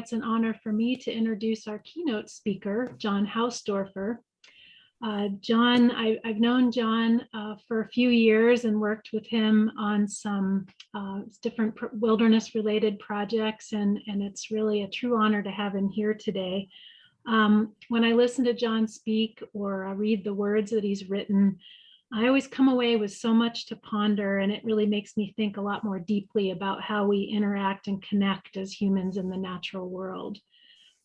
it's an honor for me to introduce our keynote speaker, John Hausdoerffer. I've known John for a few years and worked with him on some different wilderness-related projects, and it's really a true honor to have him here today. When I listen to John speak or read the words that he's written, I always come away with so much to ponder, and it really makes me think a lot more deeply about how we interact and connect as humans in the natural world.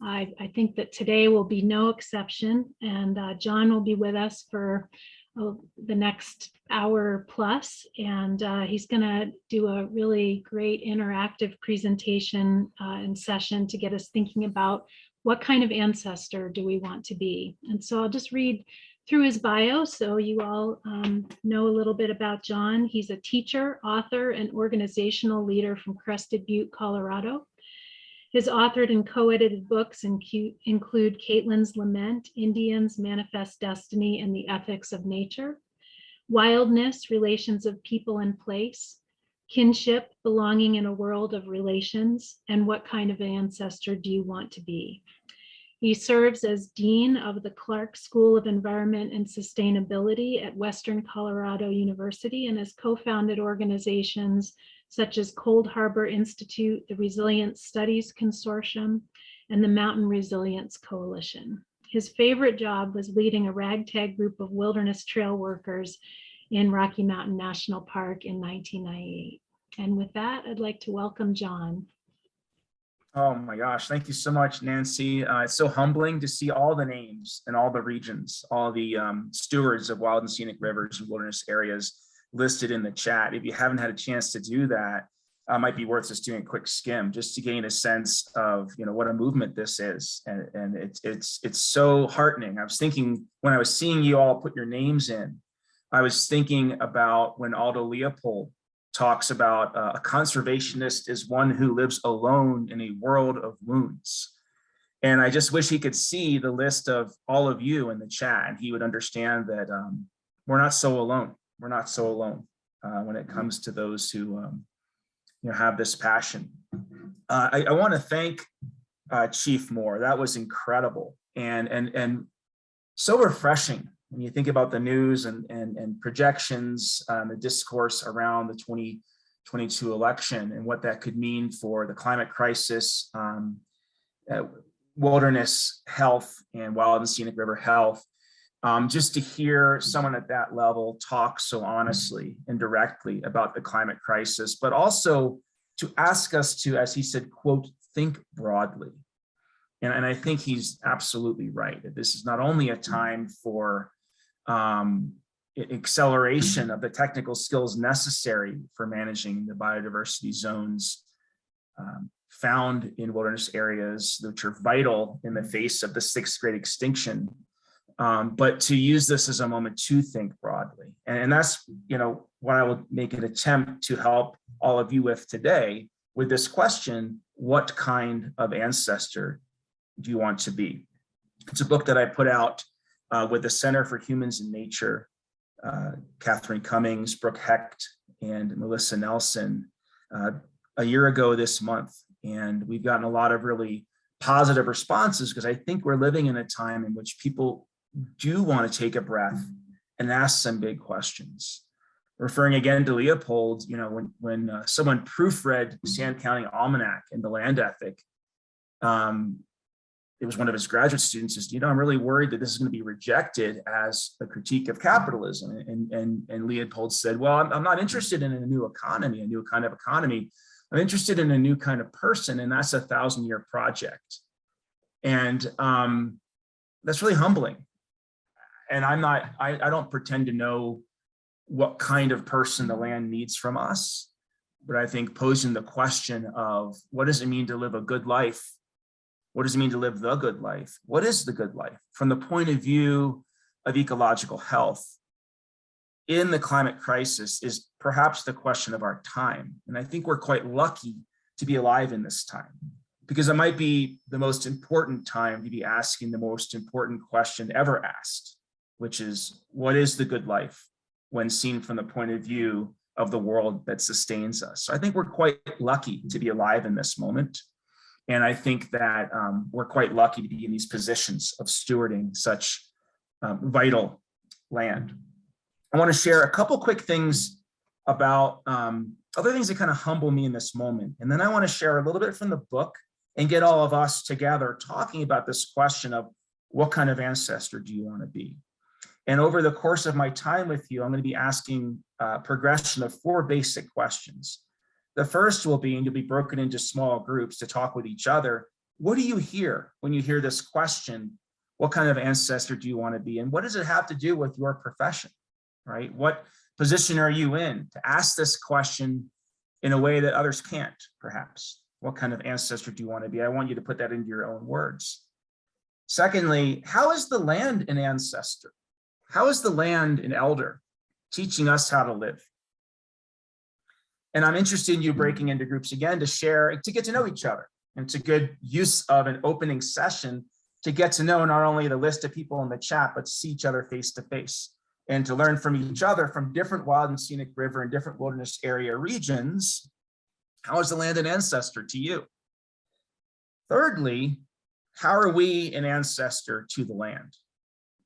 I think that today will be no exception, and John will be with us for the next hour plus, and he's going to do a really great interactive presentation and session to get us thinking about what kind of ancestor do we want to be. And so I'll just read through his bio so you all know a little bit about John. He's a teacher, author, and organizational leader from Crested Butte, Colorado. His authored and co-edited books include Caitlin's Lament, Indians, Manifest Destiny, and the Ethics of Nature, Wildness, Relations of People and Place, Kinship, Belonging in a World of Relations, and What Kind of Ancestor Do You Want to Be? He serves as Dean of the Clark School of Environment and Sustainability at Western Colorado University and has co-founded organizations such as Cold Harbor Institute, the Resilience Studies Consortium, and the Mountain Resilience Coalition. His favorite job was leading a ragtag group of wilderness trail workers in Rocky Mountain National Park in 1998. And with that, I'd like to welcome John. Oh my gosh, thank you so much, Nancy. It's so humbling to see all the names and all the regions, all the stewards of wild and scenic rivers and wilderness areas listed in the chat. If you haven't had a chance to do that, it might be worth just doing a quick skim just to gain a sense of what a movement this is. And it's so heartening. I was thinking when I was seeing you all put your names in, I was thinking about when Aldo Leopold talks about a conservationist is one who lives alone in a world of wounds. And I just wish he could see the list of all of you in the chat, and he would understand that we're not so alone. We're not so alone when it comes to those who have this passion. I want to thank Chief Moore. That was incredible and so refreshing. When you think about the news and projections, the discourse around the 2022 election and what that could mean for the climate crisis, wilderness health, and wild and scenic river health, just to hear someone at that level talk so honestly and directly about the climate crisis, but also to ask us to, as he said, quote, think broadly. And I think he's absolutely right. That this is not only a time for acceleration of the technical skills necessary for managing the biodiversity zones found in wilderness areas, which are vital in the face of the 6th great extinction, but to use this as a moment to think broadly. And that's what I will make an attempt to help all of you with today with this question: what kind of ancestor do you want to be? It's a book that I put out with the Center for Humans and Nature, Catherine Cummings, Brooke Hecht, and Melissa Nelson a year ago this month. And we've gotten a lot of really positive responses because I think we're living in a time in which people do want to take a breath and ask some big questions. Referring again to Leopold, when someone proofread Sand County Almanac and the Land Ethic, it was one of his graduate students says, I'm really worried that this is going to be rejected as a critique of capitalism. And Leopold said, well, I'm not interested in a new economy, a new kind of economy. I'm interested in a new kind of person, and that's a 1,000-year project. And that's really humbling. And I don't pretend to know what kind of person the land needs from us, but I think posing the question of what does it mean to live a good life? What does it mean to live the good life? What is the good life? From the point of view of ecological health in the climate crisis is perhaps the question of our time. And I think we're quite lucky to be alive in this time, because it might be the most important time to be asking the most important question ever asked, which is, what is the good life when seen from the point of view of the world that sustains us? So I think we're quite lucky to be alive in this moment. And I think that we're quite lucky to be in these positions of stewarding such vital land. I want to share a couple quick things about other things that kind of humble me in this moment. And then I want to share a little bit from the book and get all of us together talking about this question of what kind of ancestor do you want to be? And over the course of my time with you, I'm going to be asking a progression of 4 basic questions. The first will be, and you'll be broken into small groups to talk with each other. What do you hear when you hear this question? What kind of ancestor do you want to be? And what does it have to do with your profession, right? What position are you in to ask this question in a way that others can't, perhaps? What kind of ancestor do you want to be? I want you to put that into your own words. Secondly, how is the land an ancestor? How is the land an elder teaching us how to live? And I'm interested in you breaking into groups again to share, to get to know each other. And it's a good use of an opening session to get to know not only the list of people in the chat, but see each other face to face and to learn from each other from different wild and scenic river and different wilderness area regions. How is the land an ancestor to you? Thirdly, how are we an ancestor to the land?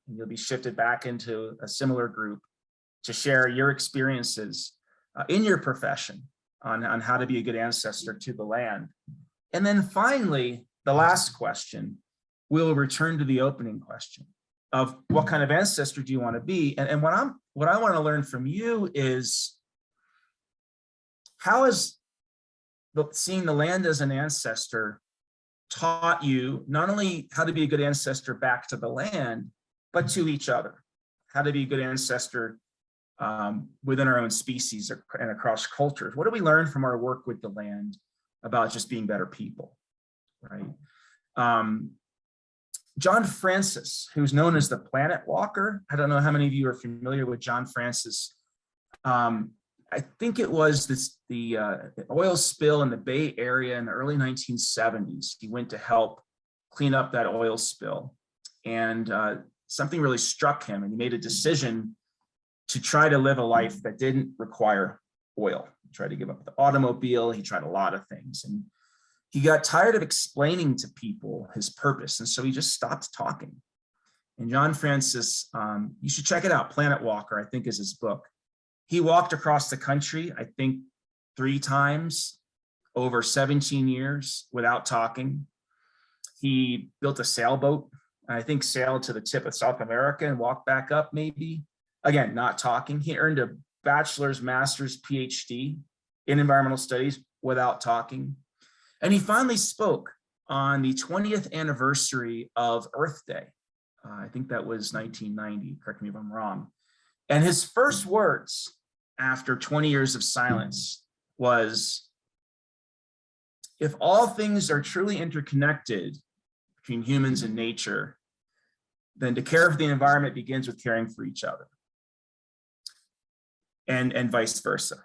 And you'll be shifted back into a similar group to share your experiences in your profession on how to be a good ancestor to the land. And then finally, the last question, we'll return to the opening question of what kind of ancestor do you want to be? And what I want to learn from you is, how is seeing the land as an ancestor taught you not only how to be a good ancestor back to the land, but to each other, how to be a good ancestor within our own species and across cultures? What do we learn from our work with the land about just being better people, right? John Francis, who's known as the Planet Walker. I don't know how many of you are familiar with John Francis. I think it was the oil spill in the Bay Area in the early 1970s. He went to help clean up that oil spill, and something really struck him, and he made a decision to try to live a life that didn't require oil. He tried to give up the automobile. He tried a lot of things, and he got tired of explaining to people his purpose. And so he just stopped talking. And John Francis, you should check it out. Planet Walker, I think, is his book. He walked across the country, I think 3 times over 17 years without talking. He built a sailboat, I think sailed to the tip of South America and walked back up maybe. Again, not talking. He earned a bachelor's, master's, PhD in environmental studies without talking. And he finally spoke on the 20th anniversary of Earth Day. I think that was 1990, correct me if I'm wrong. And his first words after 20 years of silence was, if all things are truly interconnected between humans and nature, then to care for the environment begins with caring for each other, and vice versa.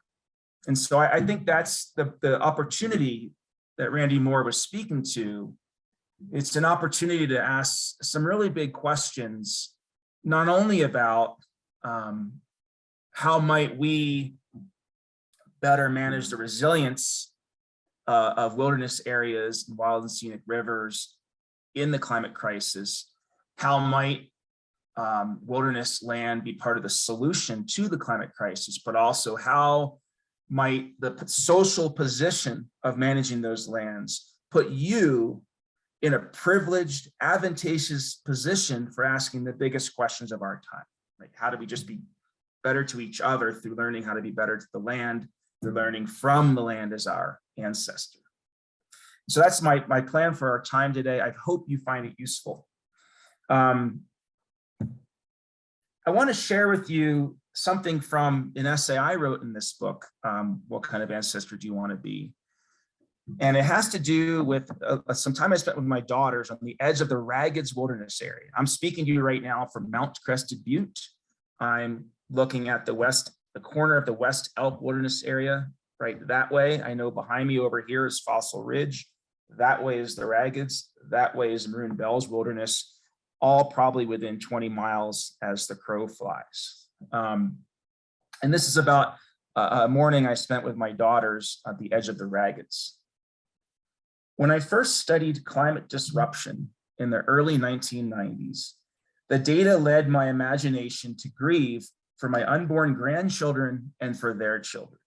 And so I think that's the opportunity that Randy Moore was speaking to. It's an opportunity to ask some really big questions, not only about how might we better manage the resilience of wilderness areas and wild and scenic rivers in the climate crisis, how might wilderness land be part of the solution to the climate crisis, but also how might the social position of managing those lands put you in a privileged, advantageous position for asking the biggest questions of our time. Like, how do we just be better to each other through learning how to be better to the land, through learning from the land as our ancestor. So that's my plan for our time today. I hope you find it useful. I want to share with you something from an essay I wrote in this book, What Kind of Ancestor Do You Want to Be? And it has to do with some time I spent with my daughters on the edge of the Raggeds Wilderness area. I'm speaking to you right now from Mount Crested Butte. I'm looking at the corner of the West Elk Wilderness area, right that way. I know behind me over here is Fossil Ridge. That way is the Raggeds. That way is Maroon Bells Wilderness, all probably within 20 miles as the crow flies. And this is about a morning I spent with my daughters at the edge of the Raggeds. When I first studied climate disruption in the early 1990s, the data led my imagination to grieve for my unborn grandchildren and for their children.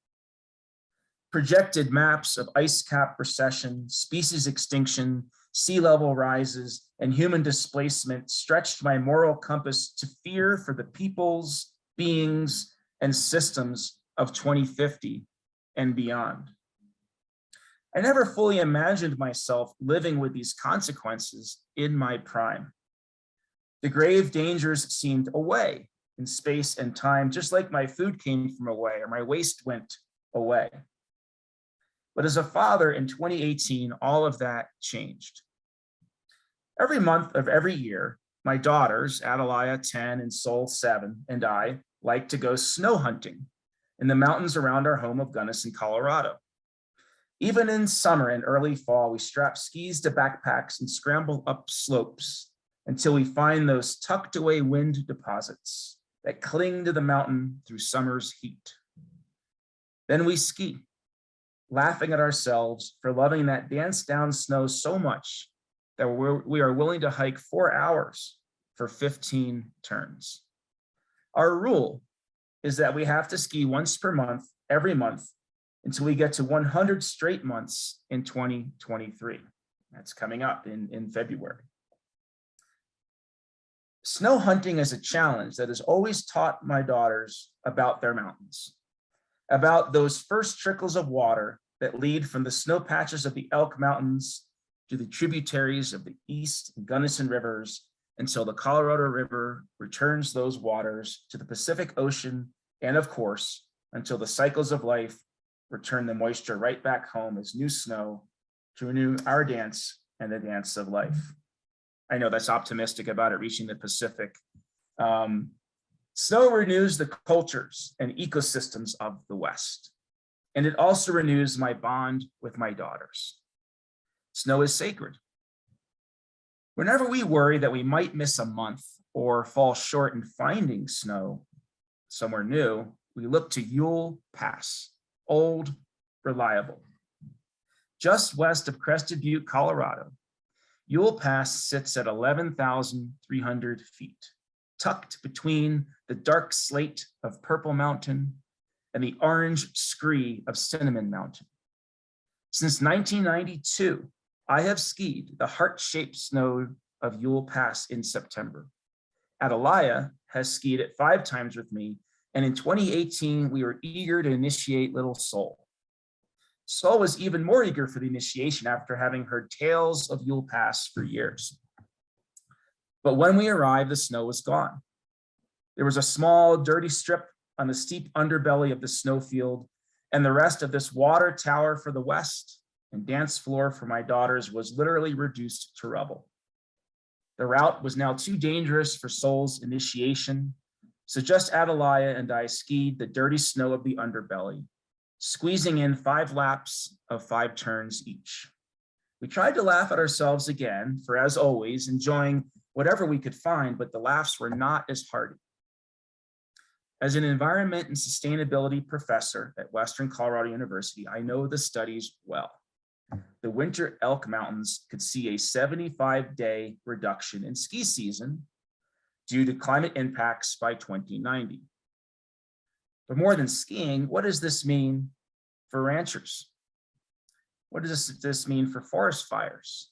Projected maps of ice cap recession, species extinction, sea level rises, and human displacement stretched my moral compass to fear for the peoples, beings, and systems of 2050 and beyond. I never fully imagined myself living with these consequences in my prime. The grave dangers seemed away in space and time, just like my food came from away or my waste went away. But as a father in 2018, all of that changed. Every month of every year, my daughters, Adelia 10 and Sol 7, and I like to go snow hunting in the mountains around our home of Gunnison, Colorado. Even in summer and early fall, we strap skis to backpacks and scramble up slopes until we find those tucked away wind deposits that cling to the mountain through summer's heat. Then we ski, laughing at ourselves for loving that dance down snow so much that we are willing to hike 4 hours for 15 turns. Our rule is that we have to ski once per month, every month, until we get to 100 straight months in 2023. That's coming up in February. Snow hunting is a challenge that has always taught my daughters about their mountains, about those first trickles of water that lead from the snow patches of the Elk Mountains to the tributaries of the East and Gunnison rivers until the Colorado River returns those waters to the Pacific Ocean, and of course, until the cycles of life return the moisture right back home as new snow to renew our dance and the dance of life. I know that's optimistic about it reaching the Pacific. Snow renews the cultures and ecosystems of the West, and it also renews my bond with my daughters. Snow is sacred. Whenever we worry that we might miss a month or fall short in finding snow somewhere new, we look to Yule Pass, old, reliable. Just west of Crested Butte, Colorado, Yule Pass sits at 11,300 feet, tucked between the dark slate of Purple Mountain and the orange scree of Cinnamon Mountain. Since 1992, I have skied the heart-shaped snow of Yule Pass in September. Adelia has skied it 5 times with me, and in 2018, we were eager to initiate little Sol. Sol was even more eager for the initiation after having heard tales of Yule Pass for years. But when we arrived, the snow was gone. There was a small, dirty strip on the steep underbelly of the snowfield, and the rest of this water tower for the West and dance floor for my daughters was literally reduced to rubble. The route was now too dangerous for Sol's initiation, so just Adelia and I skied the dirty snow of the underbelly, squeezing in 5 laps of 5 turns each. We tried to laugh at ourselves again, for as always, enjoying whatever we could find, but the laughs were not as hearty. As an environment and sustainability professor at Western Colorado University, I know the studies well. The winter Elk Mountains could see a 75-day reduction in ski season due to climate impacts by 2090. But more than skiing, what does this mean for ranchers? What does this mean for forest fires?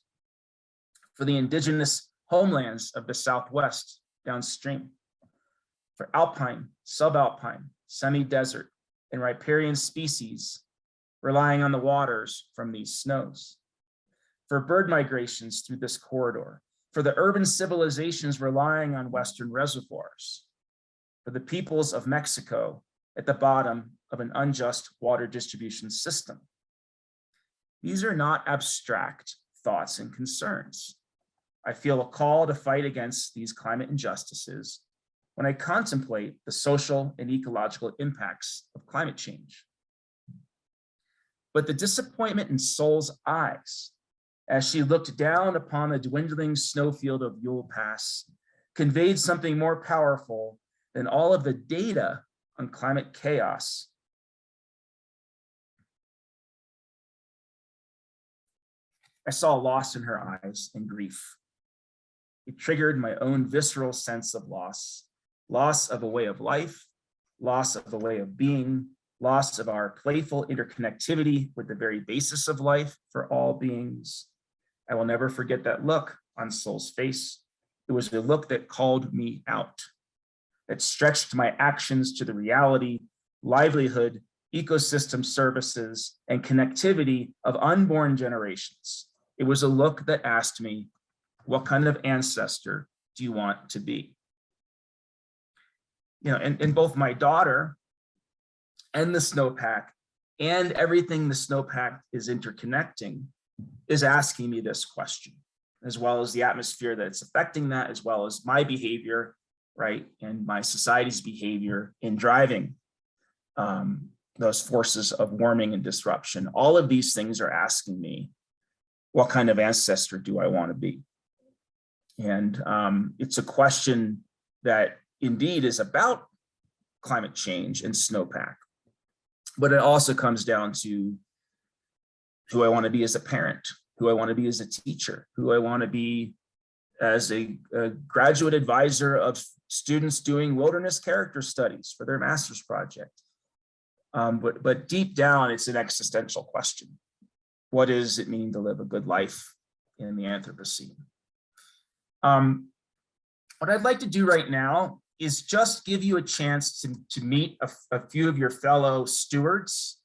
For the indigenous homelands of the Southwest downstream? For alpine, subalpine, semi-desert, and riparian species relying on the waters from these snows? For bird migrations through this corridor? For the urban civilizations relying on Western reservoirs? For the peoples of Mexico at the bottom of an unjust water distribution system? These are not abstract thoughts and concerns. I feel a call to fight against these climate injustices when I contemplate the social and ecological impacts of climate change. But the disappointment in Sol's eyes as she looked down upon the dwindling snowfield of Yule Pass conveyed something more powerful than all of the data on climate chaos. I saw loss in her eyes and grief. It triggered my own visceral sense of loss, loss of a way of life, loss of a way of being, loss of our playful interconnectivity with the very basis of life for all beings. I will never forget that look on Soul's face. It was a look that called me out, that stretched my actions to the reality, livelihood, ecosystem services, and connectivity of unborn generations. It was a look that asked me, what kind of ancestor do you want to be? You know, and both my daughter and the snowpack and everything the snowpack is interconnecting is asking me this question, as well as the atmosphere that's affecting that, as well as my behavior, right, and my society's behavior in driving those forces of warming and disruption. All of these things are asking me, what kind of ancestor do I want to be? And it's a question that indeed is about climate change and snowpack, but it also comes down to who I want to be as a parent, who I want to be as a teacher, who I want to be as a graduate advisor of students doing wilderness character studies for their master's project. But deep down, it's an existential question. What does it mean to live a good life in the Anthropocene? What I'd like to do right now is just give you a chance to meet a few of your fellow stewards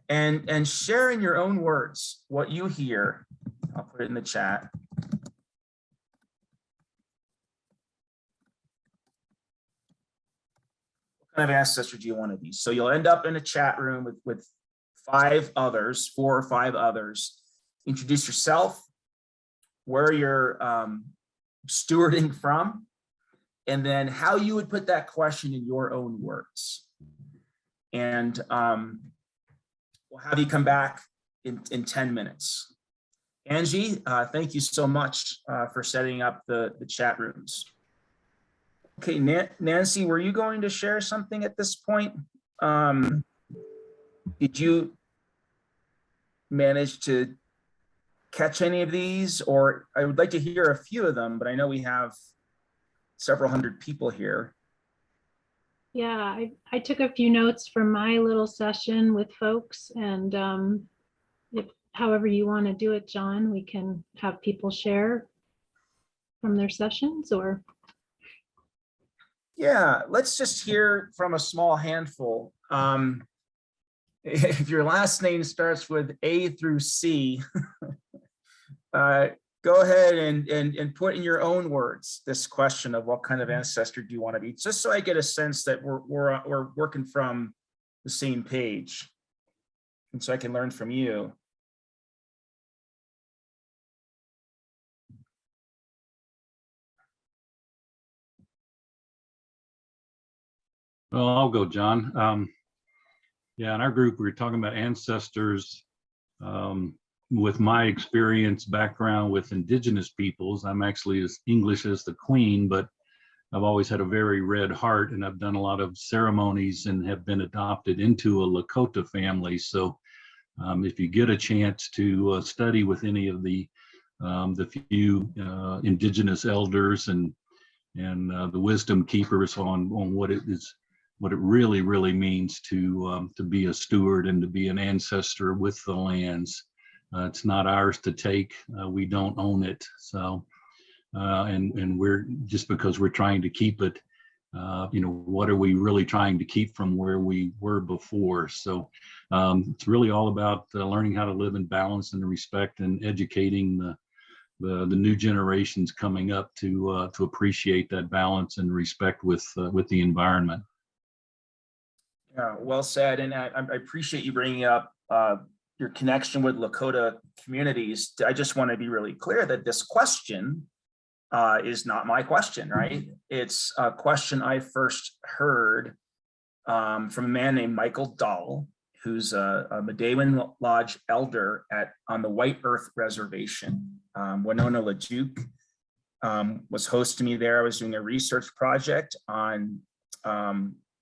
and share in your own words what you hear. I'll put it in the chat. What kind of ancestor do you want to be? So you'll end up in a chat room with 4 or 5 others. Introduce yourself, where you're stewarding from, and then how you would put that question in your own words. And we'll have you come back in 10 minutes. Angie, thank you so much for setting up the chat rooms. Okay, Nancy, were you going to share something at this point? Did you manage to catch any of these? Or I would like to hear a few of them, but I know we have several hundred people here. Yeah, I took a few notes from my little session with folks, and if however you want to do it, John, we can have people share from their sessions, or. Yeah, let's just hear from a small handful. If your last name starts with A through C, go ahead and put in your own words this question of what kind of ancestor do you want to be, just so I get a sense that we're working from the same page, and so I can learn from you. Well, I'll go, John. Yeah, in our group, we were talking about ancestors. With my experience background with Indigenous peoples, I'm actually as English as the Queen, but I've always had a very red heart, and I've done a lot of ceremonies and have been adopted into a Lakota family. So if you get a chance to study with any of the few Indigenous elders and the wisdom keepers on what it is, what it really means to be a steward and to be an ancestor with the lands. It's not ours to take. We don't own it. So, and we're, just because we're trying to keep it, what are we really trying to keep from where we were before? So it's really all about learning how to live in balance and respect, and educating the new generations coming up to appreciate that balance and respect with the environment. Yeah, well said. And I appreciate you bringing up your connection with Lakota communities. I just want to be really clear that this question is not my question, right? It's a question I first heard from a man named Michael Dahl, who's a Medewan Lodge elder on the White Earth Reservation. Winona LaDuke was hosting me there. I was doing a research project on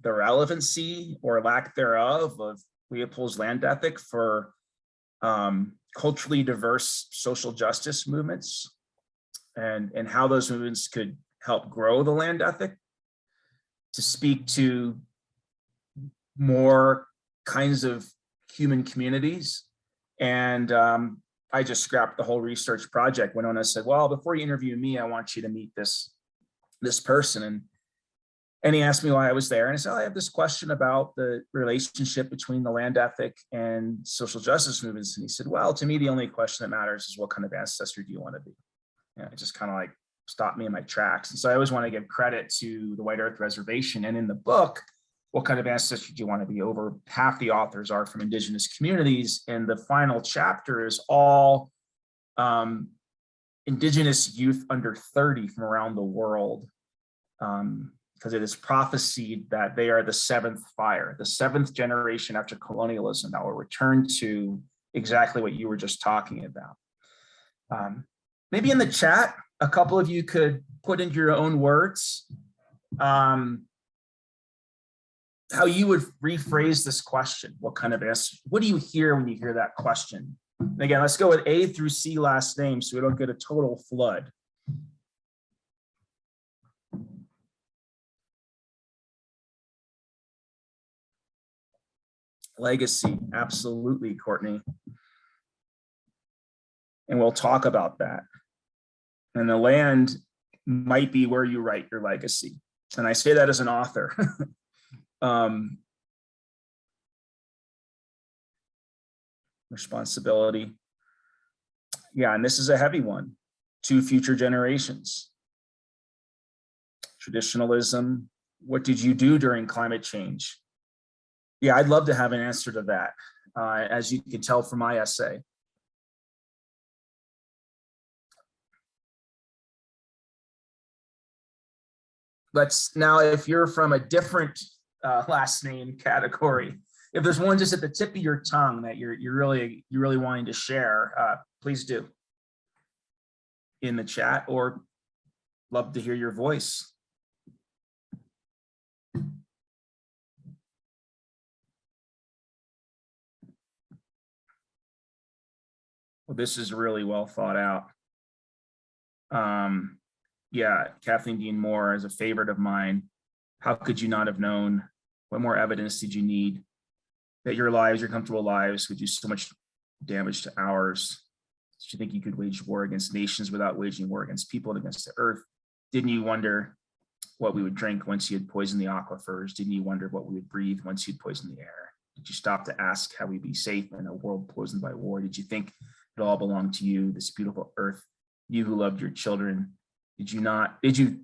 the relevancy or lack thereof of Leopold's land ethic for culturally diverse social justice movements and how those movements could help grow the land ethic, to speak to more kinds of human communities. And I just scrapped the whole research project. Winona said, well, before you interview me, I want you to meet this person. And he asked me why I was there. And I said, I have this question about the relationship between the land ethic and social justice movements. And he said, well, to me, the only question that matters is what kind of ancestor do you want to be? And it just kind of like stopped me in my tracks. And so I always want to give credit to the White Earth Reservation. And in the book, what kind of ancestor do you want to be? Over half the authors are from Indigenous communities. And the final chapter is all Indigenous youth under 30 from around the world. Because it is prophesied that they are the seventh fire, the seventh generation after colonialism that will return to exactly what you were just talking about. Maybe in the chat, a couple of you could put into your own words how you would rephrase this question. What kind of answer? What do you hear when you hear that question? And again, let's go with A through C last name so we don't get a total flood. Legacy, absolutely, Courtney. And we'll talk about that. And the land might be where you write your legacy. And I say that as an author. Responsibility. Yeah, and this is a heavy one. To future generations. Traditionalism. What did you do during climate change? Yeah, I'd love to have an answer to that, as you can tell from my essay. Let's now, if you're from a different last name category, if there's one just at the tip of your tongue that you're really wanting to share, please do in the chat, or love to hear your voice. Well, this is really well thought out. Yeah, Kathleen Dean Moore is a favorite of mine. How could you not have known? What more evidence did you need that your lives, your comfortable lives, would do so much damage to ours? Did you think you could wage war against nations without waging war against people and against the earth? Didn't you wonder what we would drink once you had poisoned the aquifers? Didn't you wonder what we would breathe once you'd poisoned the air? Did you stop to ask how we'd be safe in a world poisoned by war? Did you think it all belonged to you, this beautiful earth, you who loved your children? Did you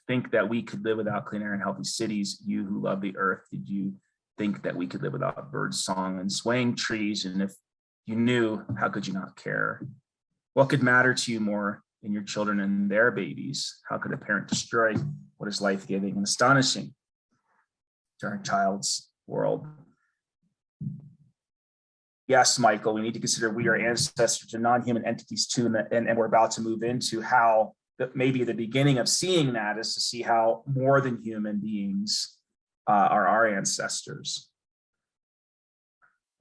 think that we could live without clean air and healthy cities, you who love the earth? Did you think that we could live without bird song and swaying trees? And if you knew, how could you not care? What could matter to you more than your children and their babies? How could a parent destroy what is life-giving and astonishing to our child's world? Yes, Michael, we need to consider we are ancestors to non-human entities too, and we're about to move into how maybe the beginning of seeing that is to see how more than human beings are our ancestors.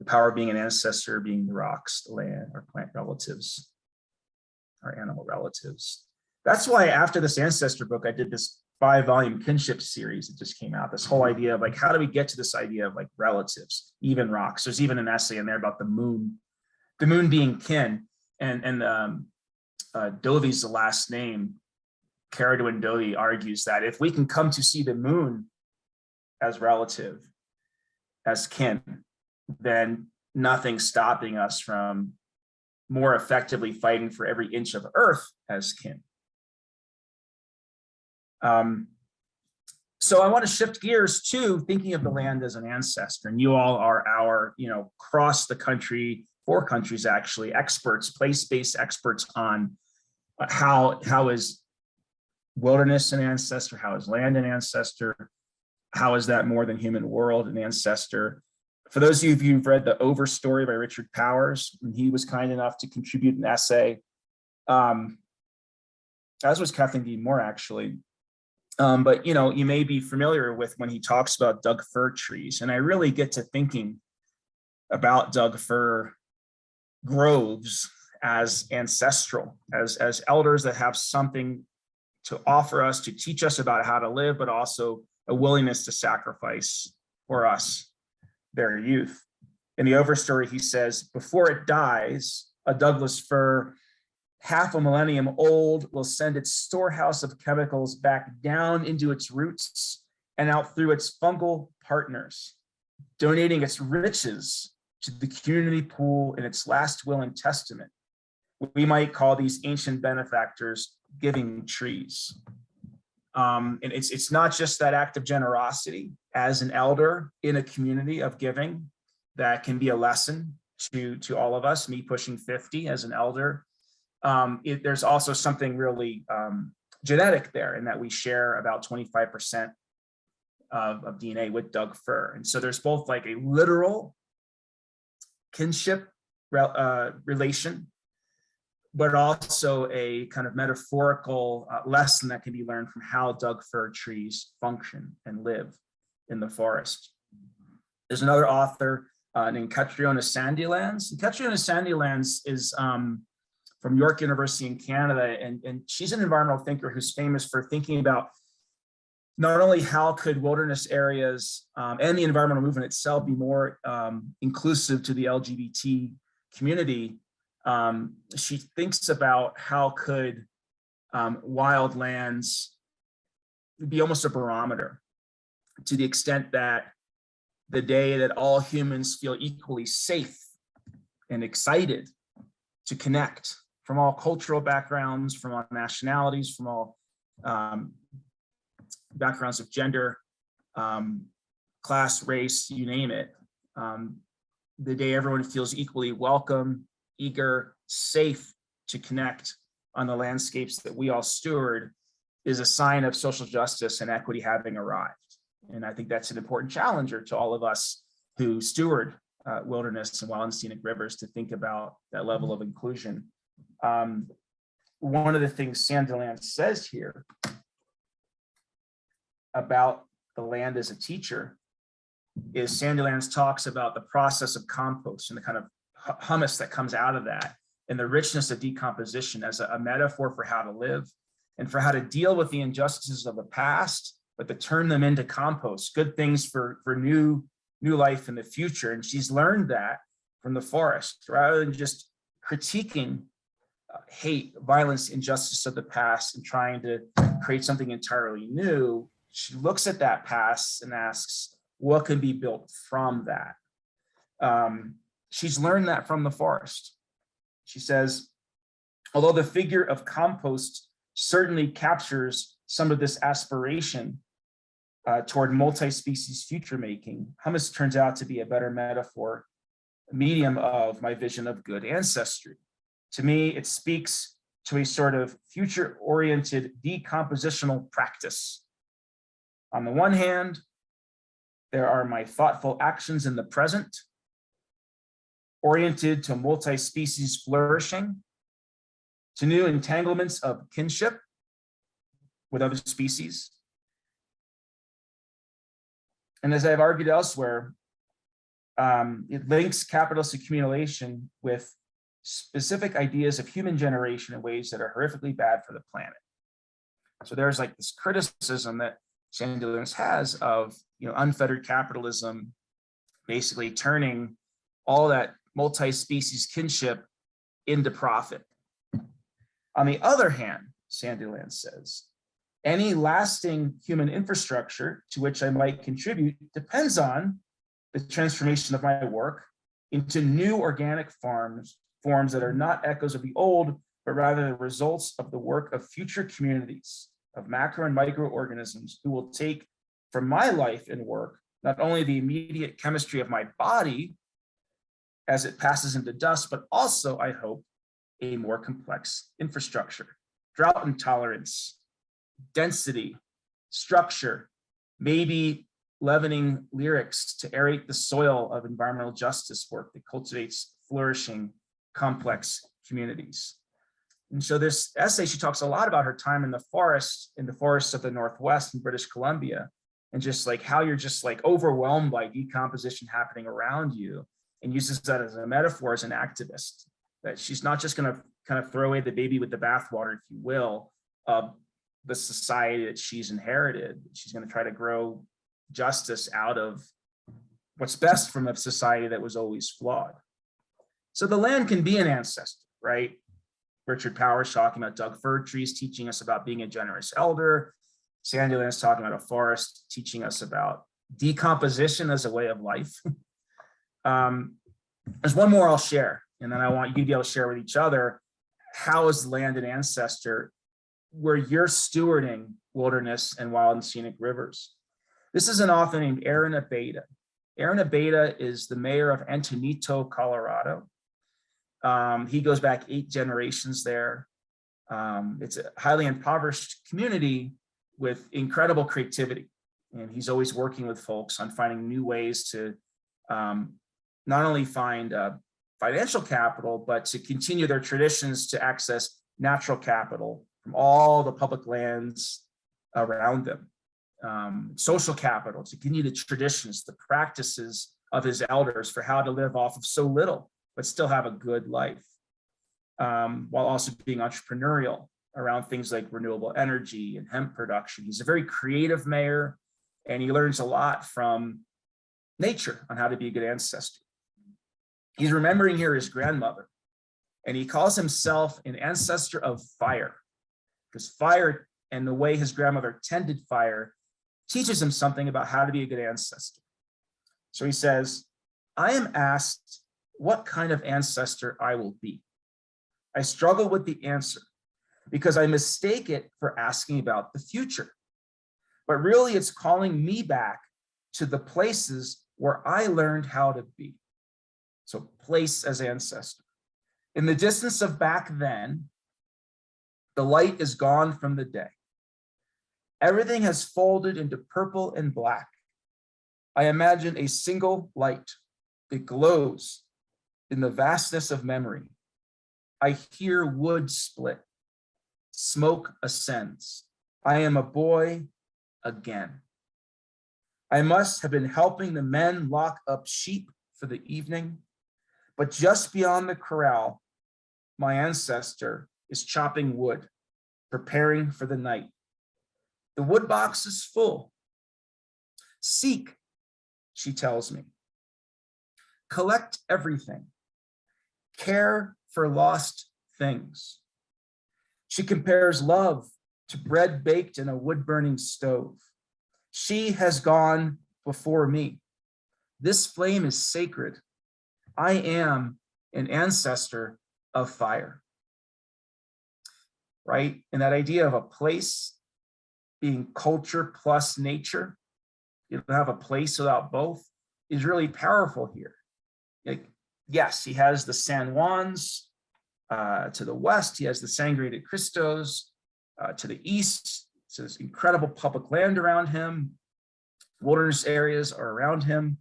The power of being an ancestor, being the rocks, the land, our plant relatives, our animal relatives. That's why after this ancestor book, I did this 5-volume kinship series that just came out. This whole idea of like, how do we get to this idea of like relatives, even rocks? There's even an essay in there about the moon being kin, and Dovey's the last name. Caradwin Dovey argues that if we can come to see the moon as relative, as kin, then nothing's stopping us from more effectively fighting for every inch of earth as kin. So I want to shift gears to thinking of the land as an ancestor, and you all are our, across the country, 4 countries actually, experts, place-based experts on how is wilderness an ancestor, how is land an ancestor, how is that more than human world an ancestor. For those of you who've read The Over Story by Richard Powers, and he was kind enough to contribute an essay, as was Kathleen Dean Moore actually. But you may be familiar with when he talks about Doug fir trees, and I really get to thinking about Doug fir groves as ancestral, as elders that have something to offer us, to teach us about how to live, but also a willingness to sacrifice for us, their youth. In the overstory, he says, before it dies, a Douglas fir, half a millennium old, will send its storehouse of chemicals back down into its roots and out through its fungal partners, donating its riches to the community pool in its last will and testament. We might call these ancient benefactors giving trees. And it's not just that act of generosity as an elder in a community of giving that can be a lesson to all of us, me pushing 50 as an elder. There's also something really genetic there in that we share about 25% of DNA with Doug fir. And so there's both like a literal kinship relation, but also a kind of metaphorical lesson that can be learned from how Doug fir trees function and live in the forest. There's another author named Catriona Sandilands. And Catriona Sandilands is from York University in Canada, and she's an environmental thinker who's famous for thinking about not only how could wilderness areas and the environmental movement itself be more inclusive to the LGBT community. She thinks about how could wild lands be almost a barometer, to the extent that the day that all humans feel equally safe and excited to connect from all cultural backgrounds, from all nationalities, from all backgrounds of gender, class, race, you name it. The day everyone feels equally welcome, eager, safe to connect on the landscapes that we all steward is a sign of social justice and equity having arrived. And I think that's an important challenger to all of us who steward wilderness and wild and scenic rivers, to think about that level of inclusion. One of the things Sandilands says here about the land as a teacher is Sandilands talks about the process of compost and the kind of humus that comes out of that, and the richness of decomposition as a metaphor for how to live and for how to deal with the injustices of the past, but to turn them into compost, good things for new life in the future. And she's learned that from the forest, rather than just critiquing hate, violence, injustice of the past and trying to create something entirely new. She looks at that past and asks, what can be built from that? She's learned that from the forest. She says, although the figure of compost certainly captures some of this aspiration toward multi-species future making, humus turns out to be a better metaphor, medium of my vision of good ancestry. To me, it speaks to a sort of future-oriented decompositional practice. On the one hand, there are my thoughtful actions in the present, oriented to multi-species flourishing, to new entanglements of kinship with other species. And as I've argued elsewhere, it links capitalist accumulation with specific ideas of human generation in ways that are horrifically bad for the planet. So there's like this criticism that Sandilands has of, unfettered capitalism, basically turning all that multi-species kinship into profit. On the other hand, Sandilands says, any lasting human infrastructure to which I might contribute depends on the transformation of my work into new organic forms that are not echoes of the old, but rather the results of the work of future communities of macro and microorganisms who will take from my life and work not only the immediate chemistry of my body as it passes into dust, but also, I hope, a more complex infrastructure, drought intolerance, density, structure, maybe leavening lyrics to aerate the soil of environmental justice work that cultivates flourishing, complex communities. And so this essay, she talks a lot about her time in the forests of the Northwest in British Columbia, and just like how you're just like overwhelmed by decomposition happening around you, and uses that as a metaphor as an activist that she's not just going to kind of throw away the baby with the bathwater, if you will, of the society that she's inherited. She's going to try to grow justice out of what's best from a society that was always flawed. So the land can be an ancestor, right? Richard Powers talking about Doug fir trees, teaching us about being a generous elder. Sandyland's talking about a forest, teaching us about decomposition as a way of life. There's one more I'll share, and then I want you to be able to share with each other, how is land an ancestor where you're stewarding wilderness and wild and scenic rivers? This is an author named Aaron Abeyta. Aaron Abeyta is the mayor of Antonito, Colorado. He goes back 8 generations there. It's a highly impoverished community with incredible creativity. And he's always working with folks on finding new ways to not only find financial capital, but to continue their traditions to access natural capital from all the public lands around them. Social capital to continue the traditions, the practices of his elders for how to live off of so little, but still have a good life, while also being entrepreneurial around things like renewable energy and hemp production. He's a very creative mayor, and he learns a lot from nature on how to be a good ancestor. He's remembering here his grandmother, and he calls himself an ancestor of fire, because fire and the way his grandmother tended fire teaches him something about how to be a good ancestor. So he says, I am asked what kind of ancestor I will be. I struggle with the answer because I mistake it for asking about the future. But really it's calling me back to the places where I learned how to be. So place as ancestor. In the distance of back then, the light is gone from the day. Everything has folded into purple and black. I imagine a single light that glows in the vastness of memory. I hear wood split. Smoke ascends. I am a boy again. I must have been helping the men lock up sheep for the evening, but just beyond the corral, my ancestor is chopping wood, preparing for the night. The wood box is full. Seek, she tells me. Collect everything. Care for lost things. She compares love to bread baked in a wood-burning stove. She has gone before me. This flame is sacred. I am an ancestor of fire. Right? And that idea of a place being culture plus nature, you don't have a place without both, is really powerful here. Like, yes, he has the San Juans to the west, he has the Sangre de Cristos to the east, so there's incredible public land around him, wilderness areas are around him.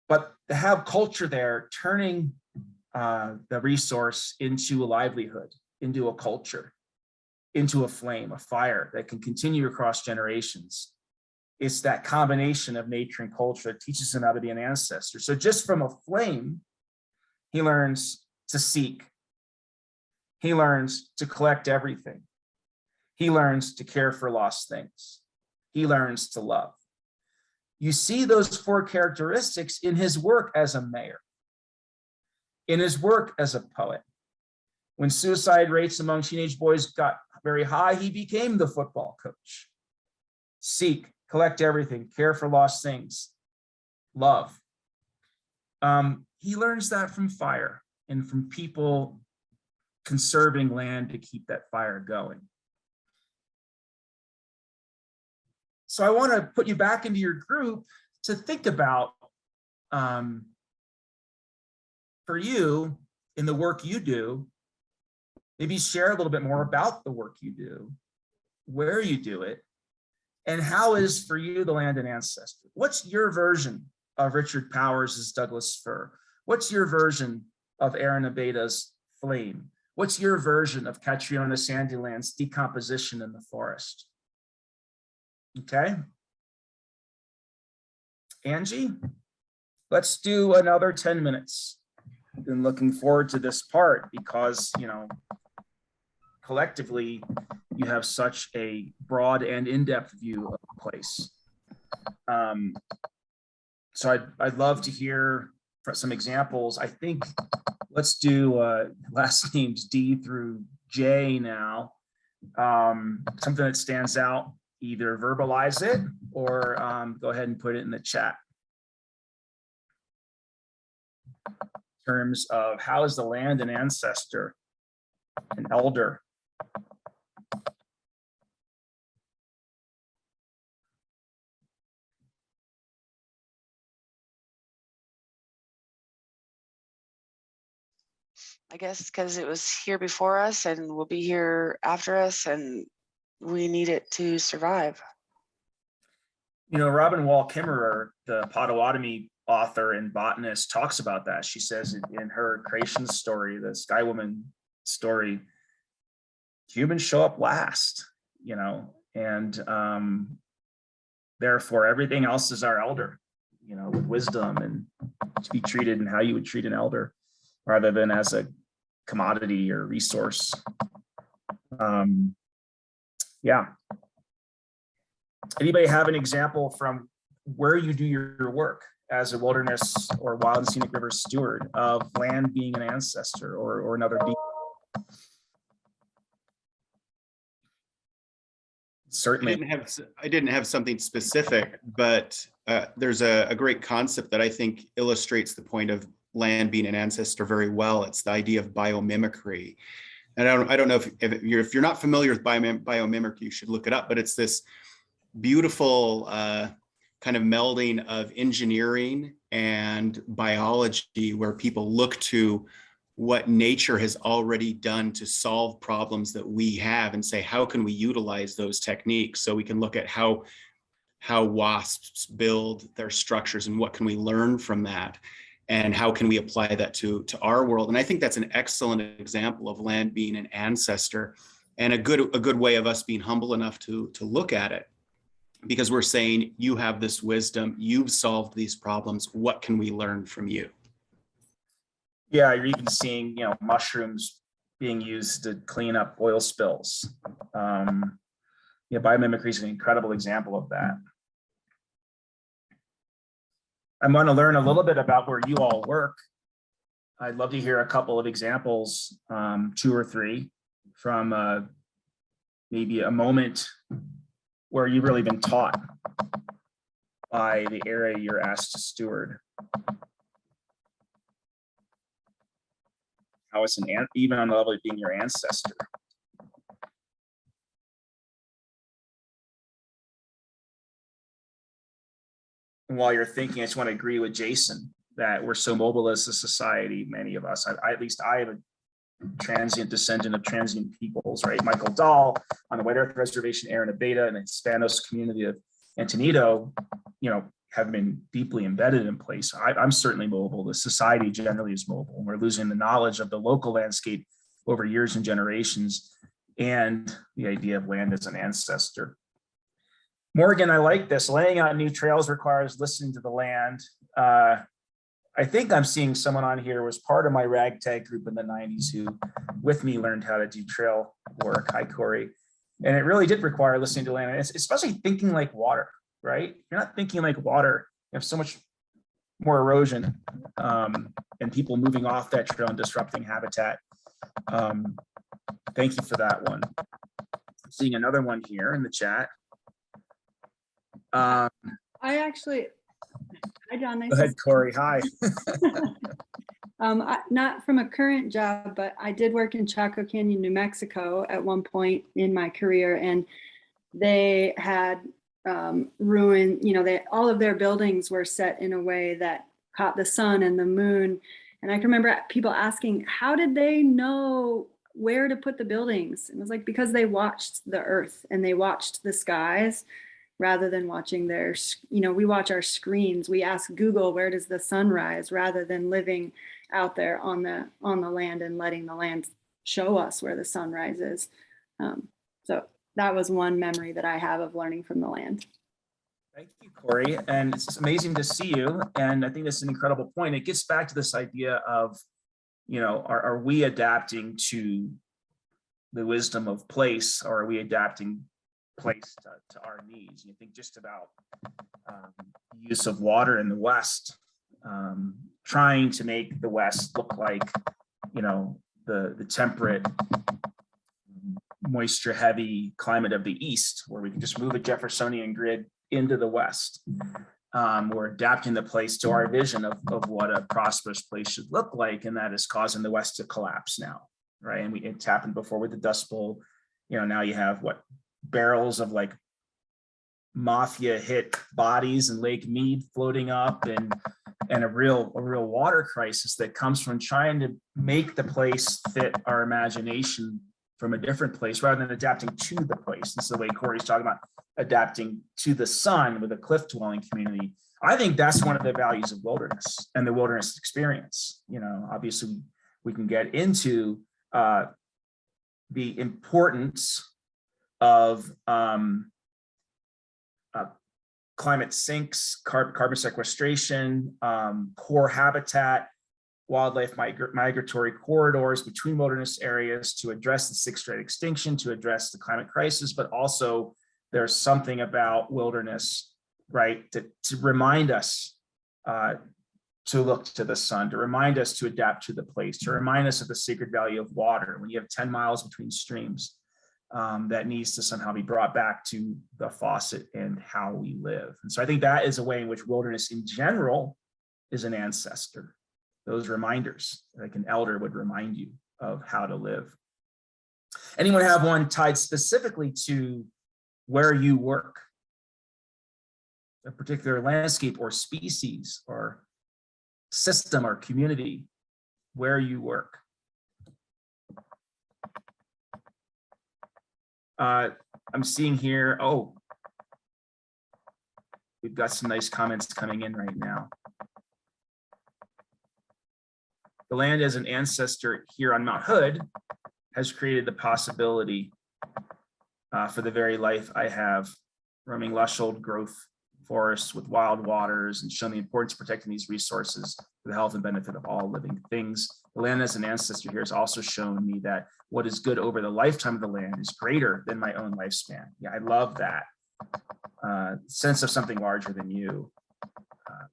But to have culture there, turning the resource into a livelihood, into a culture, into a flame, a fire that can continue across generations. It's that combination of nature and culture that teaches him how to be an ancestor. So just from a flame, he learns to seek. He learns to collect everything. He learns to care for lost things. He learns to love. You see those 4 characteristics in his work as a mayor, in his work as a poet. When suicide rates among teenage boys got very high, he became the football coach. Seek, collect everything, care for lost things, love. He learns that from fire and from people conserving land to keep that fire going. So I want to put you back into your group to think about, for you, in the work you do, maybe share a little bit more about the work you do, where you do it, and how is for you the land and ancestor. What's your version of Richard Powers' Douglas fir? What's your version of Aaron Abeyta's flame? What's your version of Catriona Sandyland's decomposition in the forest? Okay. Angie, let's do another 10 minutes. been looking forward to this part because, you know, collectively, you have such a broad and in-depth view of the place. So I'd love to hear some examples. I think let's do last names D through J now. Something that stands out, either verbalize it or go ahead and put it in the chat. In terms of how is the land an ancestor, an elder? I guess because it was here before us and will be here after us, and we need it to survive. You know, Robin Wall Kimmerer, the Potawatomi author and botanist, talks about that. She says in her creation story, the Sky Woman story, humans show up last, you know, and therefore everything else is our elder, you know, with wisdom and to be treated and how you would treat an elder rather than as a commodity or resource. Yeah. Anybody have an example from where you do your work as a wilderness or wild and scenic river steward of land being an ancestor or another being? Certainly. I didn't have something specific, but there's a great concept that I think illustrates the point of land being an ancestor very well. It's the idea of biomimicry. And I don't know if you're not familiar with biomimicry, you should look it up, but it's this beautiful kind of melding of engineering and biology where people look to what nature has already done to solve problems that we have and say, how can we utilize those techniques? So we can look at how wasps build their structures and what can we learn from that? And how can we apply that to our world? And I think that's an excellent example of land being an ancestor and a good way of us being humble enough to look at it. Because we're saying, you have this wisdom, you've solved these problems, what can we learn from you? Yeah, you're even seeing, you know, mushrooms being used to clean up oil spills. Yeah, biomimicry is an incredible example of that. I want to learn a little bit about where you all work. I'd love to hear a couple of examples, 2 or 3, from maybe a moment where you've really been taught by the area you're asked to steward. How it's even on the level of being your ancestor. And while you're thinking, I just want to agree with Jason that we're so mobile as a society, many of us, at least I have a transient descendant of transient peoples, right? Michael Dahl on the White Earth Reservation, Aaron Abeta, and the Hispanos community of Antonito, you know, have been deeply embedded in place. I'm certainly mobile. The society generally is mobile. And we're losing the knowledge of the local landscape over years and generations, and the idea of land as an ancestor. Morgan, I like this. Laying out new trails requires listening to the land. I think I'm seeing someone on here who was part of my ragtag group in the 90s who with me learned how to do trail work. Hi, Corey. And it really did require listening to land, especially thinking like water, right? You're not thinking like water. You have so much more erosion and people moving off that trail and disrupting habitat. Thank you for that one. I'm seeing another one here in the chat. I actually, hi John. Nice Go ahead, Corey. Hi. Not from a current job, but I did work in Chaco Canyon, New Mexico at one point in my career, and they had ruined, you know, all of their buildings were set in a way that caught the sun and the moon. And I can remember people asking, how did they know where to put the buildings? And it was like, because they watched the earth and they watched the skies rather than watching their, you know, we watch our screens. We ask Google, where does the sun rise, rather than living out there on the land and letting the land show us where the sun rises. So that was one memory that I have of learning from the land. Thank you, Corey. And it's amazing to see you. And I think that's an incredible point. It gets back to this idea of are we adapting to the wisdom of place, or are we adapting place to our needs? You think just about use of water in the West, trying to make the West look like, the temperate, moisture heavy climate of the East, where we can just move a Jeffersonian grid into the West. We're adapting the place to our vision of what a prosperous place should look like, and that is causing the West to collapse now, right? And it's happened before with the Dust Bowl. Now you have barrels of like mafia hit bodies in Lake Mead floating up, and a real water crisis that comes from trying to make the place fit our imagination from a different place rather than adapting to the place. This is the way Corey's talking about adapting to the sun with a cliff dwelling community. I think that's one of the values of wilderness and the wilderness experience. Obviously we can get into the importance of climate sinks, carbon sequestration, core habitat, wildlife migratory corridors between wilderness areas to address the sixth rate extinction, to address the climate crisis, but also there's something about wilderness, right, to remind us to look to the sun, to remind us to adapt to the place, to remind us of the sacred value of water. When you have 10 miles between streams, that needs to somehow be brought back to the faucet and how we live. And so I think that is a way in which wilderness in general is an ancestor. Those reminders, like an elder would remind you of how to live. Anyone have one tied specifically to where you work? A particular landscape or species or system or community where you work? I'm seeing here, we've got some nice comments coming in right now. The land as an ancestor here on Mount Hood has created the possibility for the very life I have, roaming lush old growth forests with wild waters, and shown the importance of protecting these resources for the health and benefit of all living things. The land as an ancestor here has also shown me that what is good over the lifetime of the land is greater than my own lifespan. Yeah, I love that sense of something larger than you.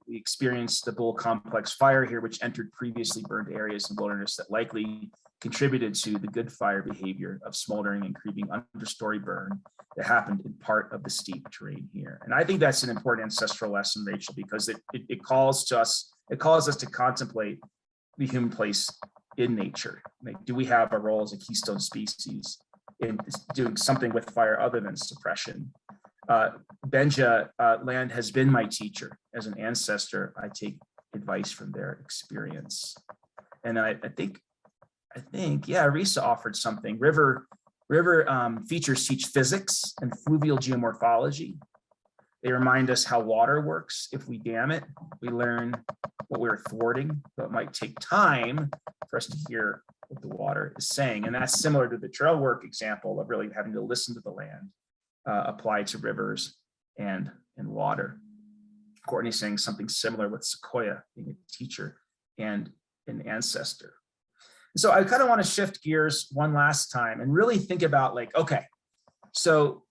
We experienced the Bull Complex fire here, which entered previously burned areas in wilderness that likely contributed to the good fire behavior of smoldering and creeping understory burn that happened in part of the steep terrain here. And I think that's an important ancestral lesson, Rachel, because it calls us to contemplate the human place in nature. Like, do we have a role as a keystone species in doing something with fire other than suppression? Benja, land has been my teacher. As an ancestor, I take advice from their experience. And I think, yeah, Risa offered something. River features teach physics and fluvial geomorphology. They remind us how water works. If we dam it, we learn what we're thwarting, but it might take time for us to hear what the water is saying. And that's similar to the trail work example of really having to listen to the land, applied to rivers and water. Courtney's saying something similar with Sequoia being a teacher and an ancestor. So I kind of want to shift gears one last time and really think about, like, okay, so,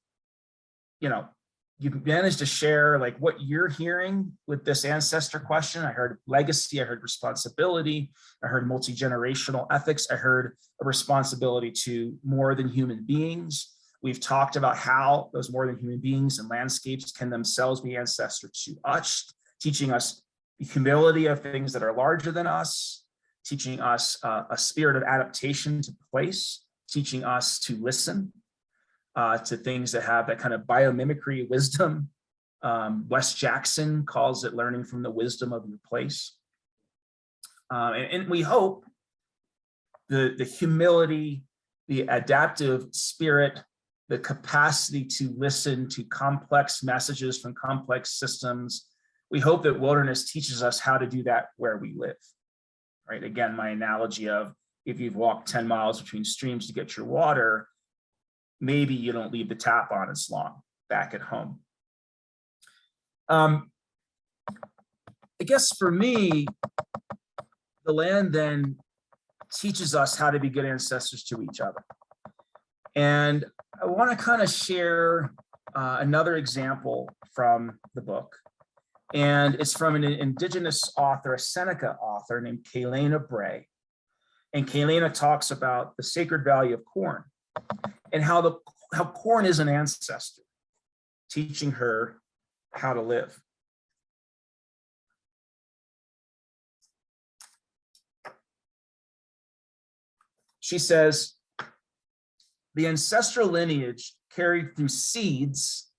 you've managed to share like what you're hearing with this ancestor question. I heard legacy, I heard responsibility, I heard multi-generational ethics, I heard a responsibility to more than human beings. We've talked about how those more than human beings and landscapes can themselves be ancestor to us, teaching us the humility of things that are larger than us, teaching us a spirit of adaptation to place, teaching us to listen to things that have that kind of biomimicry wisdom. Wes Jackson calls it learning from the wisdom of your place. And we hope the humility, the adaptive spirit, the capacity to listen to complex messages from complex systems. We hope that wilderness teaches us how to do that where we live, right? Again, my analogy of if you've walked 10 miles between streams to get your water, maybe you don't leave the tap on as long back at home. I guess for me, the land then teaches us how to be good ancestors to each other. And I want to kind of share another example from the book. And it's from an Indigenous author, a Seneca author named Kaylena Bray. And Kaylena talks about the sacred value of corn and how corn is an ancestor, teaching her how to live. She says, the ancestral lineage carried through seeds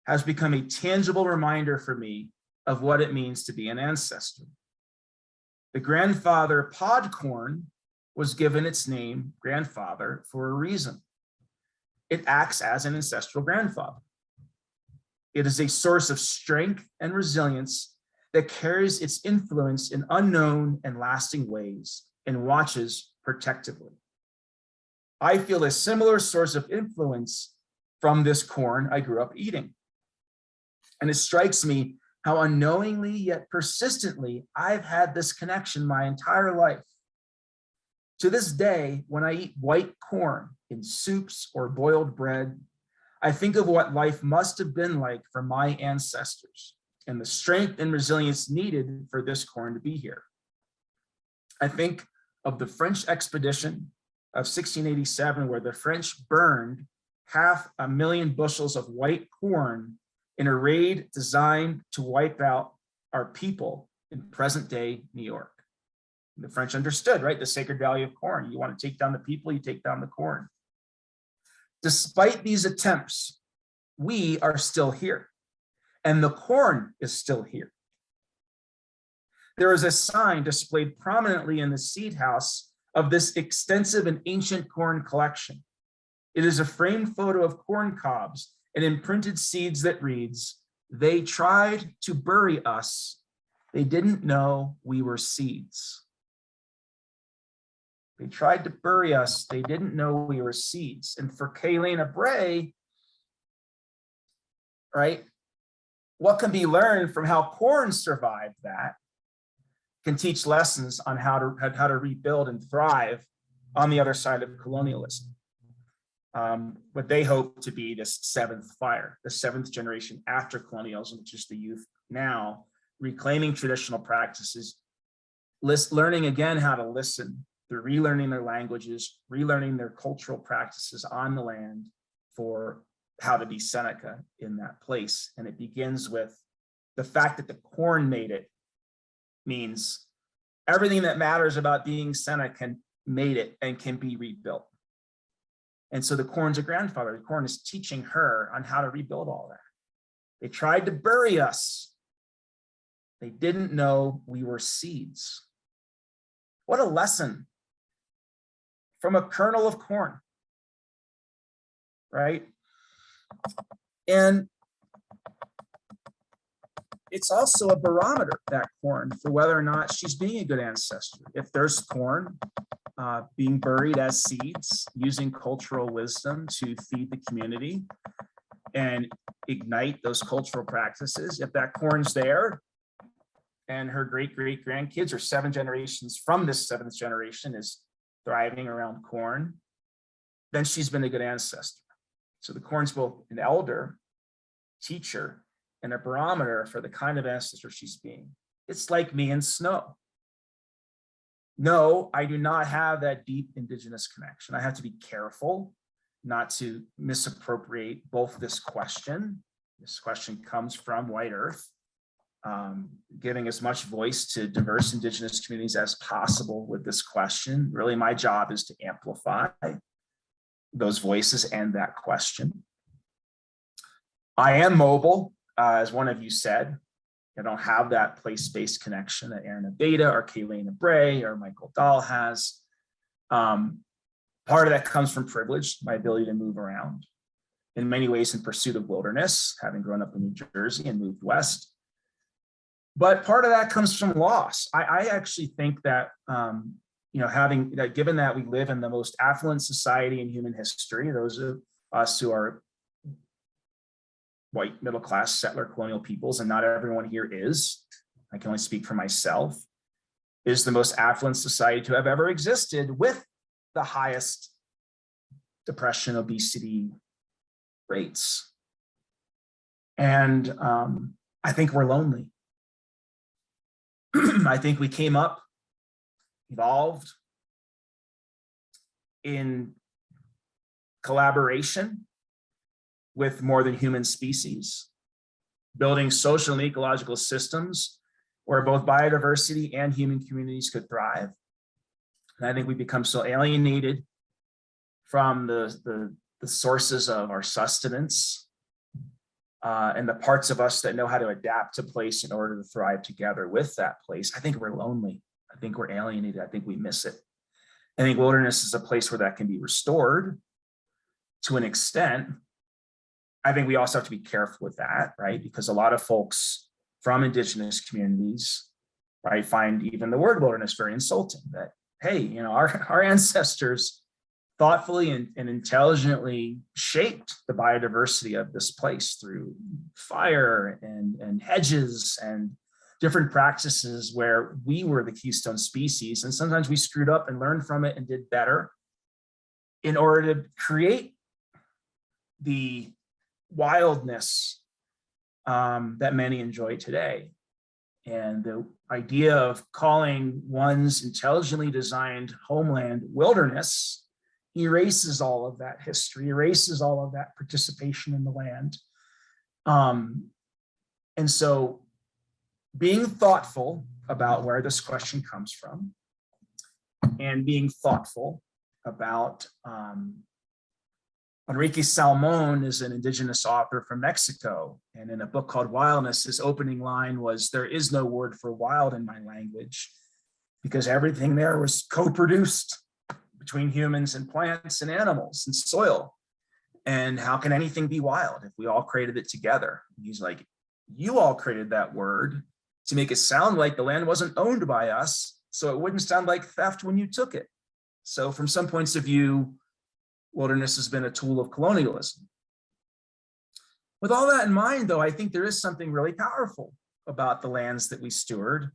has become a tangible reminder for me of what it means to be an ancestor. The grandfather pod corn was given its name, grandfather, for a reason. It acts as an ancestral grandfather. It is a source of strength and resilience that carries its influence in unknown and lasting ways and watches protectively. I feel a similar source of influence from this corn I grew up eating. And it strikes me how unknowingly yet persistently I've had this connection my entire life. To this day, when I eat white corn in soups or boiled bread, I think of what life must have been like for my ancestors and the strength and resilience needed for this corn to be here. I think of the French expedition of 1687, where the French burned 500,000 bushels of white corn in a raid designed to wipe out our people in present day New York. The French understood, right, the sacred value of corn. You want to take down the people, you take down the corn. Despite these attempts, we are still here, and the corn is still here. There is a sign displayed prominently in the seed house of this extensive and ancient corn collection. It is a framed photo of corn cobs and imprinted seeds that reads, "They tried to bury us. They didn't know we were seeds." They tried to bury us. They didn't know we were seeds. And for Kaylena Bray, right, what can be learned from how corn survived that can teach lessons on how to rebuild and thrive on the other side of colonialism. What they hope to be this seventh fire, the seventh generation after colonialism, which is the youth now, reclaiming traditional practices, learning again how to listen, through relearning their languages, relearning their cultural practices on the land for how to be Seneca in that place. And it begins with the fact that the corn made it means everything that matters about being Seneca made it and can be rebuilt. And so the corn's a grandfather. The corn is teaching her on how to rebuild all that. They tried to bury us. They didn't know we were seeds. What a lesson from a kernel of corn, right? And it's also a barometer, that corn, for whether or not she's being a good ancestor. If there's corn being buried as seeds, using cultural wisdom to feed the community and ignite those cultural practices, if that corn's there and her great-great-grandkids or 7 generations from this 7th generation is thriving around corn, then she's been a good ancestor. So the corn's both an elder, teacher, and a barometer for the kind of ancestor she's being. It's like me and snow. No, I do not have that deep Indigenous connection. I have to be careful not to misappropriate both this question. This question comes from White Earth, giving as much voice to diverse Indigenous communities as possible with this question. Really, my job is to amplify those voices and that question. I am mobile, as one of you said. I don't have that place-based connection that Aaron Abeda or Kaylena Bray or Michael Dahl has. Part of that comes from privilege, my ability to move around in many ways in pursuit of wilderness, having grown up in New Jersey and moved west. But part of that comes from loss. I actually think that, given that we live in the most affluent society in human history, those of us who are white, middle-class, settler colonial peoples, and not everyone here is. I can only speak for myself. is the most affluent society to have ever existed, with the highest depression, obesity rates. And I think we're lonely. I think we came up, evolved in collaboration with more than human species, building social and ecological systems where both biodiversity and human communities could thrive. And I think we become so alienated from the sources of our sustenance and the parts of us that know how to adapt to place in order to thrive together with that place. I think we're lonely. I think we're alienated. I think we miss it. I think wilderness is a place where that can be restored to an extent. I think we also have to be careful with that, right? Because a lot of folks from Indigenous communities, right, find even the word wilderness very insulting. That, hey, you know, our ancestors thoughtfully and intelligently shaped the biodiversity of this place through fire and hedges and different practices where we were the keystone species. And sometimes we screwed up and learned from it and did better in order to create the wildness that many enjoy today. And the idea of calling one's intelligently designed homeland wilderness erases all of that history, erases all of that participation in the land. And so being thoughtful about where this question comes from and being thoughtful about Enrique Salmon is an Indigenous author from Mexico. And in a book called Wildness, his opening line was, "There is no word for wild in my language because everything there was co-produced between humans and plants and animals and soil. And how can anything be wild if we all created it together?" And he's like, you all created that word to make it sound like the land wasn't owned by us, so it wouldn't sound like theft when you took it. So from some points of view, wilderness has been a tool of colonialism. With all that in mind, though, I think there is something really powerful about the lands that we steward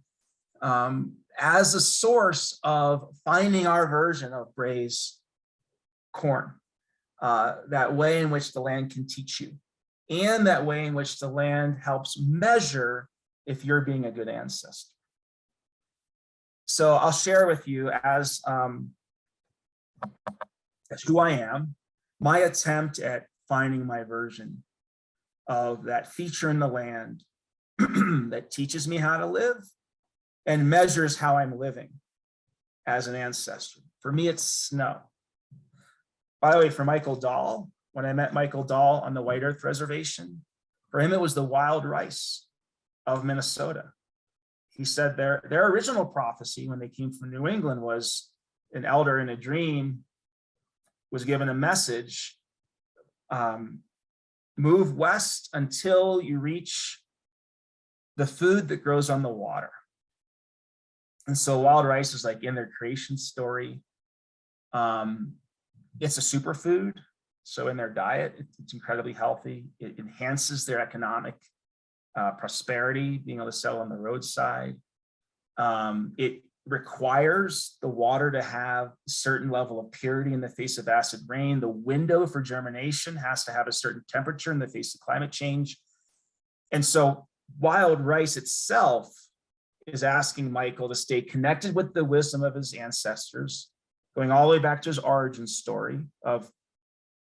as a source of finding our version of Bray's corn, that way in which the land can teach you, and that way in which the land helps measure if you're being a good ancestor. So I'll share with you as who I am, my attempt at finding my version of that feature in the land that teaches me how to live and measures how I'm living as an ancestor. For me, it's snow. By the way, for Michael Dahl, when I met Michael Dahl on the White Earth Reservation, for him, it was the wild rice of Minnesota. He said their original prophecy when they came from New England was an elder in a dream was given a message, move west until you reach the food that grows on the water. And so wild rice is like in their creation story. It's a superfood. So in their diet, it's incredibly healthy. It enhances their economic prosperity, being able to sell on the roadside. It requires the water to have a certain level of purity in the face of acid rain. The window for germination has to have a certain temperature in the face of climate change. And so wild rice itself is asking Michael to stay connected with the wisdom of his ancestors, going all the way back to his origin story of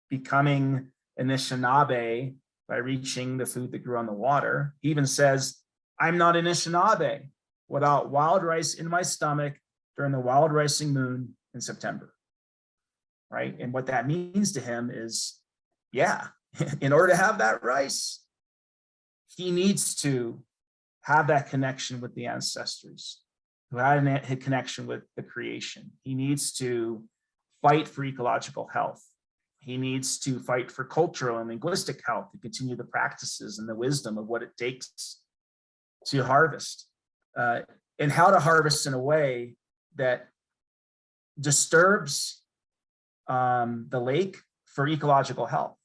becoming Anishinaabe by reaching the food that grew on the water. He even says, I'm not Anishinaabe without wild rice in my stomach during the wild ricing moon in September, right? And what that means to him is, yeah, in order to have that rice, he needs to have that connection with the ancestors who had a connection with the creation. He needs to fight for ecological health. He needs to fight for cultural and linguistic health to continue the practices and the wisdom of what it takes to harvest. And how to harvest in a way that disturbs the lake for ecological health,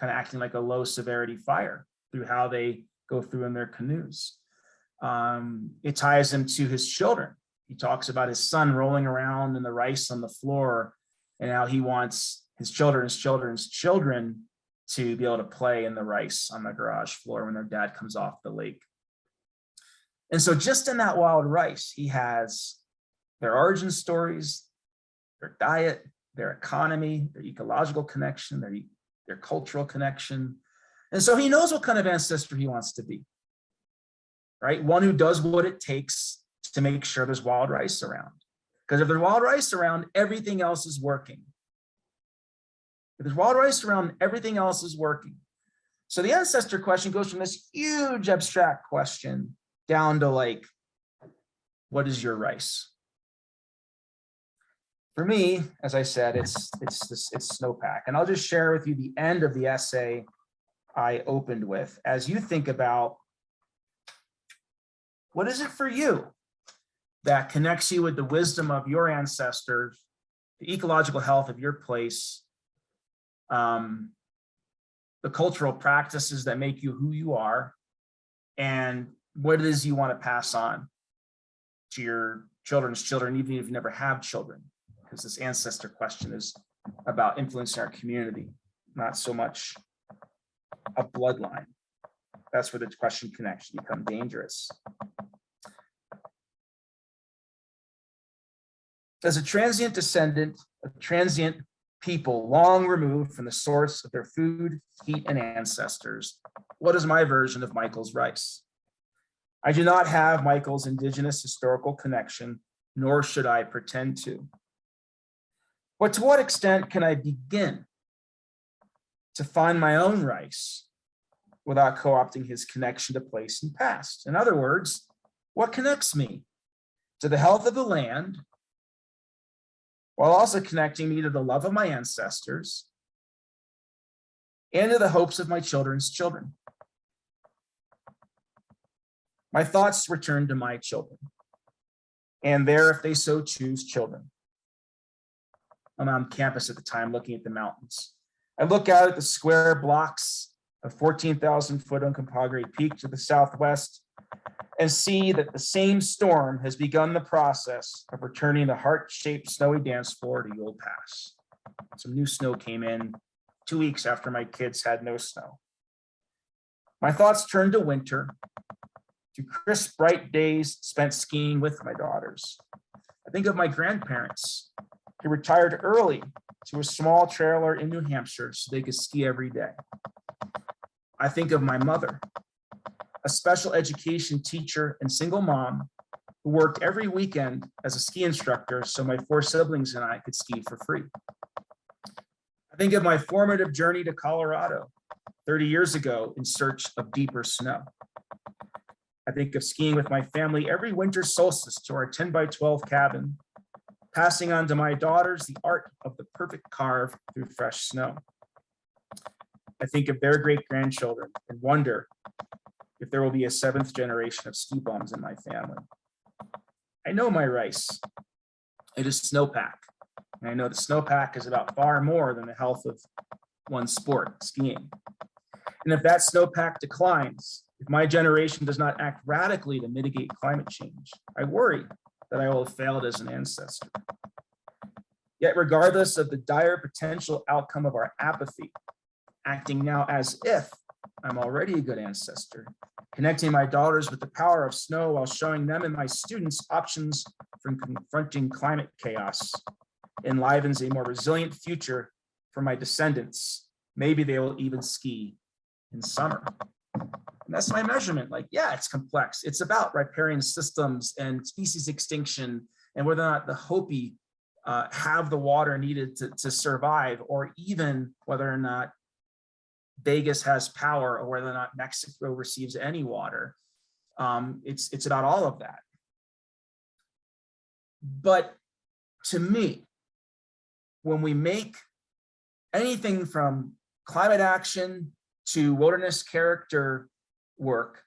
kind of acting like a low severity fire through how they go through in their canoes. It ties him to his children He talks about his son rolling around in the rice on the floor and how he wants his children's children to be able to play in the rice on the garage floor when their dad comes off the lake. And so just in that wild rice, he has their origin stories, their diet, their economy, their ecological connection, their cultural connection. And so he knows what kind of ancestor he wants to be, right? One who does what it takes to make sure there's wild rice around. Because if there's wild rice around, everything else is working. If there's wild rice around, everything else is working. So the ancestor question goes from this huge abstract question down to like, what is your rice? For me, as I said, it's snowpack. And I'll just share with you the end of the essay I opened with. As you think about, what is it for you that connects you with the wisdom of your ancestors, the ecological health of your place, the cultural practices that make you who you are, and what it is you want to pass on to your children's children, even if you never have children, because this ancestor question is about influencing our community, not so much a bloodline. That's where the question can actually become dangerous. As a transient descendant of transient people long removed from the source of their food, heat, and ancestors, what is my version of Michael's rice? I do not have Michael's Indigenous historical connection, nor should I pretend to. But to what extent can I begin to find my own rice without co-opting his connection to place and past? In other words, what connects me to the health of the land, while also connecting me to the love of my ancestors and to the hopes of my children's children? My thoughts return to my children, and their, if they so choose, children. I'm on campus at the time looking at the mountains. I look out at the square blocks of 14,000 foot Uncompahgre Peak to the southwest and see that the same storm has begun the process of returning the heart-shaped snowy dance floor to Yule Pass. Some new snow came in 2 weeks after my kids had no snow. My thoughts turn to winter, to crisp, bright days spent skiing with my daughters. I think of my grandparents who retired early to a small trailer in New Hampshire so they could ski every day. I think of my mother, a special education teacher and single mom who worked every weekend as a ski instructor so my 4 siblings and I could ski for free. I think of my formative journey to Colorado 30 years ago in search of deeper snow. I think of skiing with my family every winter solstice to our 10 by 12 cabin, passing on to my daughters the art of the perfect carve through fresh snow. I think of their great-grandchildren and wonder if there will be a 7th generation of ski bums in my family. I know my rice. It is snowpack. And I know that snowpack is about far more than the health of one sport, skiing. And if that snowpack declines, if my generation does not act radically to mitigate climate change, I worry that I will have failed as an ancestor. Yet regardless of the dire potential outcome of our apathy, acting now as if I'm already a good ancestor, connecting my daughters with the power of snow while showing them and my students options from confronting climate chaos, enlivens a more resilient future for my descendants. Maybe they will even ski in summer. And that's my measurement. Like, yeah, it's complex. It's about riparian systems and species extinction and whether or not the Hopi have the water needed to survive, or even whether or not Vegas has power, or whether or not Mexico receives any water. It's about all of that. But to me, when we make anything from climate action to wilderness character work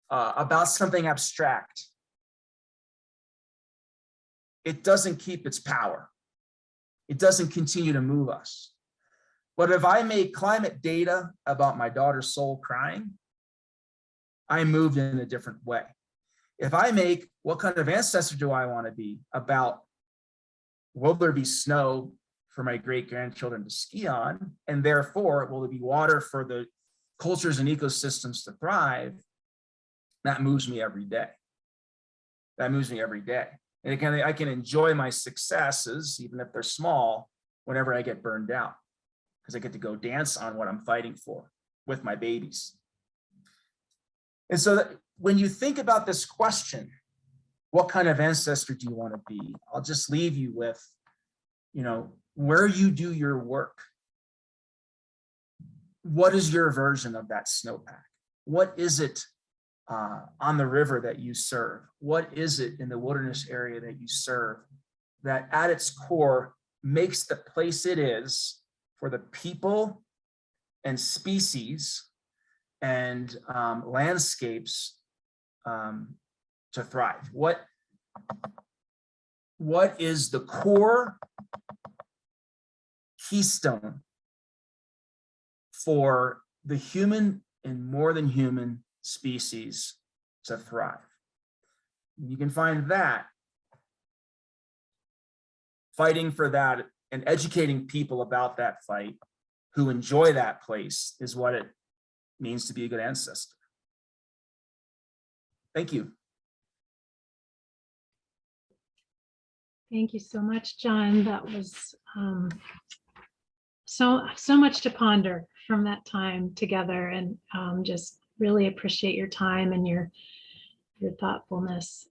about something abstract, it doesn't keep its power. It doesn't continue to move us. But if I make climate data about my daughter's soul crying, I moved in a different way. If I make what kind of ancestor do I want to be about, will there be snow for my great grandchildren to ski on? And therefore, will there be water for the cultures and ecosystems to thrive? That moves me every day. That moves me every day. And I can enjoy my successes, even if they're small, whenever I get burned out, because I get to go dance on what I'm fighting for with my babies. And so when you think about this question, what kind of ancestor do you want to be? I'll just leave you with, where you do your work. What is your version of that snowpack? What is it on the river that you serve? What is it in the wilderness area that you serve that at its core makes the place it is for the people and species and landscapes to thrive? What is the core keystone for the human and more than human species to thrive? You can find that. Fighting for that and educating people about that fight who enjoy that place is what it means to be a good ancestor. Thank you. Thank you so much, John. That was so much to ponder from that time together, and just really appreciate your time and your thoughtfulness.